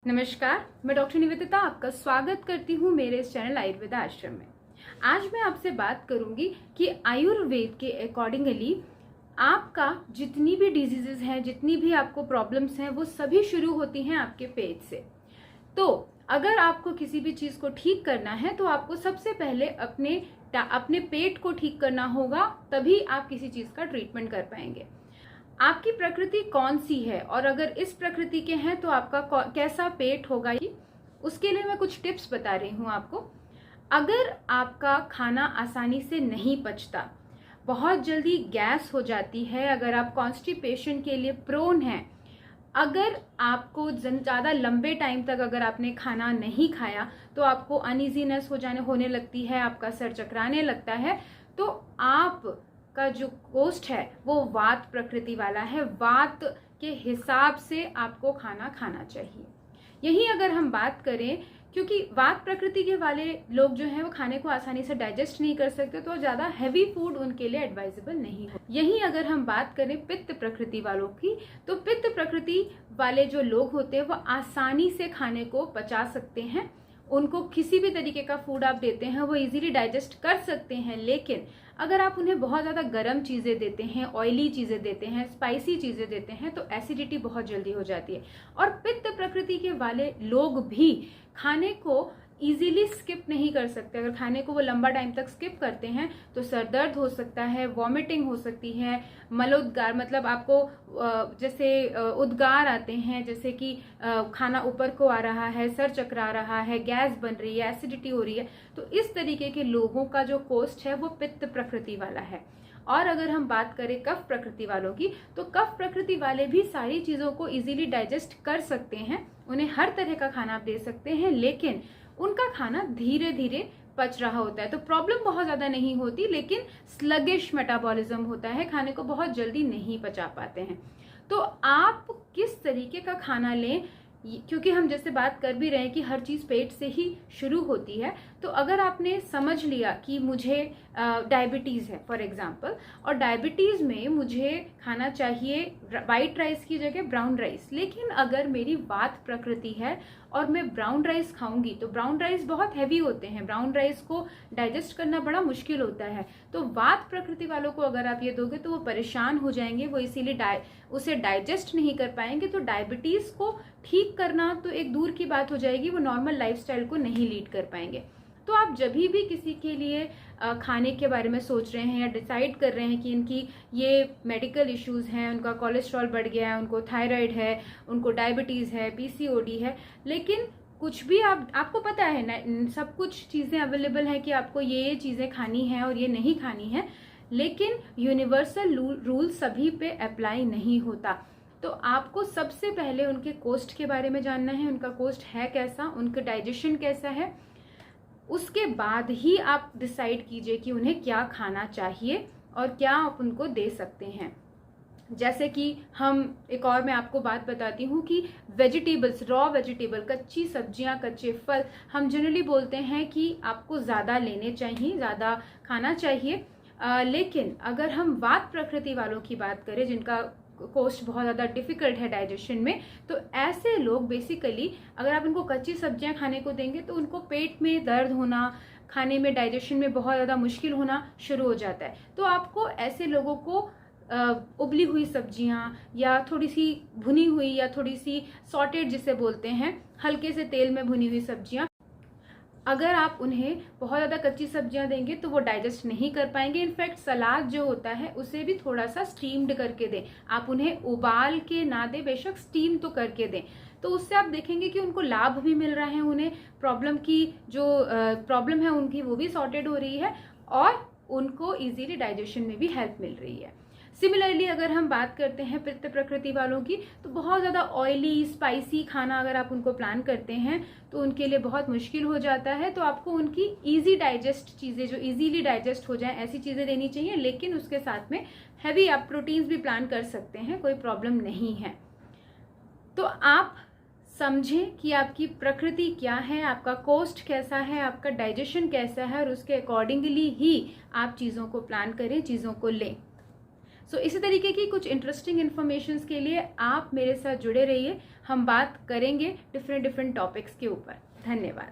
नमस्कार, मैं डॉक्टर निवेदिता आपका स्वागत करती हूँ मेरे इस चैनल आयुर्वेदा आश्रम में। आज मैं आपसे बात करूंगी कि आयुर्वेद के अकॉर्डिंगली आपका जितनी भी डिजीजेज हैं, जितनी भी आपको प्रॉब्लम्स हैं, वो सभी शुरू होती हैं आपके पेट से। तो अगर आपको किसी भी चीज को ठीक करना है तो आपको सबसे पहले अपने पेट को ठीक करना होगा, तभी आप किसी चीज का ट्रीटमेंट कर पाएंगे। आपकी प्रकृति कौन सी है और अगर इस प्रकृति के हैं तो आपका कैसा पेट होगा, उसके लिए मैं कुछ टिप्स बता रही हूँ आपको। अगर आपका खाना आसानी से नहीं पचता, बहुत जल्दी गैस हो जाती है, अगर आप कॉन्स्टिपेशन के लिए प्रोन हैं, अगर आपको ज़्यादा लंबे टाइम तक अगर आपने खाना नहीं खाया तो आपको अनइजीनेस होने लगती है, आपका सर चकराने लगता है, तो आप का जो कोष्ठ है वो वात प्रकृति वाला है। वात के हिसाब से आपको खाना खाना चाहिए। यही अगर हम बात करें, क्योंकि वात प्रकृति के वाले लोग जो हैं वो खाने को आसानी से डाइजेस्ट नहीं कर सकते, तो ज़्यादा हैवी फूड उनके लिए एडवाइजेबल नहीं हो। यही अगर हम बात करें पित्त प्रकृति वालों की, तो पित्त प्रकृति वाले जो लोग होते हैं वो आसानी से खाने को पचा सकते हैं। उनको किसी भी तरीके का फूड आप देते हैं वो इजीली डाइजेस्ट कर सकते हैं। लेकिन अगर आप उन्हें बहुत ज़्यादा गर्म चीज़ें देते हैं, ऑयली चीज़ें देते हैं, स्पाइसी चीज़ें देते हैं, तो एसिडिटी बहुत जल्दी हो जाती है। और पित्त प्रकृति के वाले लोग भी खाने को इजीली स्किप नहीं कर सकते। अगर खाने को वो लंबा टाइम तक स्किप करते हैं तो सर दर्द हो सकता है, वॉमिटिंग हो सकती है, मलोद्गार, मतलब आपको जैसे उद्गार आते हैं, जैसे कि खाना ऊपर को आ रहा है, सर चकरा रहा है, गैस बन रही है, एसिडिटी हो रही है। तो इस तरीके के लोगों का जो कोष्ठ है वो पित्त प्रकृति वाला है। और अगर हम बात करें कफ प्रकृति वालों की, तो कफ प्रकृति वाले भी सारी चीज़ों को इजीली डाइजेस्ट कर सकते हैं। उन्हें हर तरह का खाना आप दे सकते हैं, लेकिन उनका खाना धीरे धीरे पच रहा होता है, तो प्रॉब्लम बहुत ज़्यादा नहीं होती, लेकिन स्लगिश मेटाबॉलिज्म होता है, खाने को बहुत जल्दी नहीं पचा पाते हैं। तो आप किस तरीके का खाना लें, क्योंकि हम जैसे बात कर भी रहे हैं कि हर चीज़ पेट से ही शुरू होती है। तो अगर आपने समझ लिया कि मुझे डायबिटीज़ है फॉर एग्जांपल, और डायबिटीज़ में मुझे खाना चाहिए वाइट राइस की जगह ब्राउन राइस, लेकिन अगर मेरी वात प्रकृति है और मैं ब्राउन राइस खाऊंगी तो ब्राउन राइस बहुत हैवी होते हैं, ब्राउन राइस को डाइजेस्ट करना बड़ा मुश्किल होता है। तो वात प्रकृति वालों को अगर आप ये दोगे तो वो परेशान हो जाएंगे, वो इसीलिए उसे डाइजेस्ट नहीं कर पाएंगे। तो डायबिटीज़ को ठीक करना तो एक दूर की बात हो जाएगी, वो नॉर्मल लाइफस्टाइल को नहीं लीड कर पाएंगे। तो आप जब भी किसी के लिए खाने के बारे में सोच रहे हैं या डिसाइड कर रहे हैं कि इनकी ये मेडिकल इश्यूज़ हैं, उनका कोलेस्ट्रॉल बढ़ गया है, उनको थायराइड है, उनको डायबिटीज़ है, पीसीओडी है, लेकिन कुछ भी आपको पता है ना, सब कुछ चीज़ें अवेलेबल हैं कि आपको ये चीज़ें खानी हैं और ये नहीं खानी है, लेकिन यूनिवर्सल रूल सभी पे अप्लाई नहीं होता। तो आपको सबसे पहले उनके कोष्ठ के बारे में जानना है, उनका कोष्ठ है कैसा, उनका डाइजेशन कैसा है। उसके बाद ही आप डिसाइड कीजिए कि उन्हें क्या खाना चाहिए और क्या आप उनको दे सकते हैं। जैसे कि एक और मैं आपको बात बताती हूँ कि वेजिटेबल्स, रॉ वेजिटेबल, कच्ची सब्जियाँ, कच्चे फल, हम जनरली बोलते हैं कि आपको ज़्यादा लेने चाहिए, ज़्यादा खाना चाहिए। लेकिन अगर हम वात प्रकृति वालों की बात करें, जिनका कोष्ठ बहुत ज़्यादा डिफिकल्ट है डाइजेशन में, तो ऐसे लोग बेसिकली अगर आप उनको कच्ची सब्जियां खाने को देंगे तो उनको पेट में दर्द होना, खाने में डाइजेशन में बहुत ज़्यादा मुश्किल होना शुरू हो जाता है। तो आपको ऐसे लोगों को उबली हुई सब्जियां या थोड़ी सी भुनी हुई या थोड़ी सी सॉटेड जिसे बोलते हैं, हल्के से तेल में भुनी हुई सब्जियां, अगर आप उन्हें बहुत ज़्यादा कच्ची सब्जियां देंगे तो वो डाइजेस्ट नहीं कर पाएंगे। इनफैक्ट सलाद जो होता है उसे भी थोड़ा सा स्टीम्ड करके दें, आप उन्हें उबाल के ना दें, बेशक स्टीम तो करके दें, तो उससे आप देखेंगे कि उनको लाभ भी मिल रहा है, उन्हें प्रॉब्लम है उनकी वो भी सॉर्टेड हो रही है और उनको इजीली डाइजेशन में भी हेल्प मिल रही है। सिमिलरली अगर हम बात करते हैं पित्त प्रकृति वालों की, तो बहुत ज़्यादा ऑयली स्पाइसी खाना अगर आप उनको प्लान करते हैं तो उनके लिए बहुत मुश्किल हो जाता है। तो आपको उनकी इजी डाइजेस्ट चीज़ें, जो इजीली डाइजेस्ट हो जाएं, ऐसी चीज़ें देनी चाहिए, लेकिन उसके साथ में हैवी आप प्रोटीन्स भी प्लान कर सकते हैं, कोई प्रॉब्लम नहीं है। तो आप समझें कि आपकी प्रकृति क्या है, आपका कोष्ठ कैसा है, आपका डाइजेशन कैसा है, और उसके अकॉर्डिंगली ही आप चीज़ों को प्लान करें, चीज़ों को लें। इसी तरीके की कुछ इंटरेस्टिंग इन्फॉर्मेशन के लिए आप मेरे साथ जुड़े रहिए। हम बात करेंगे डिफरेंट टॉपिक्स के ऊपर। धन्यवाद।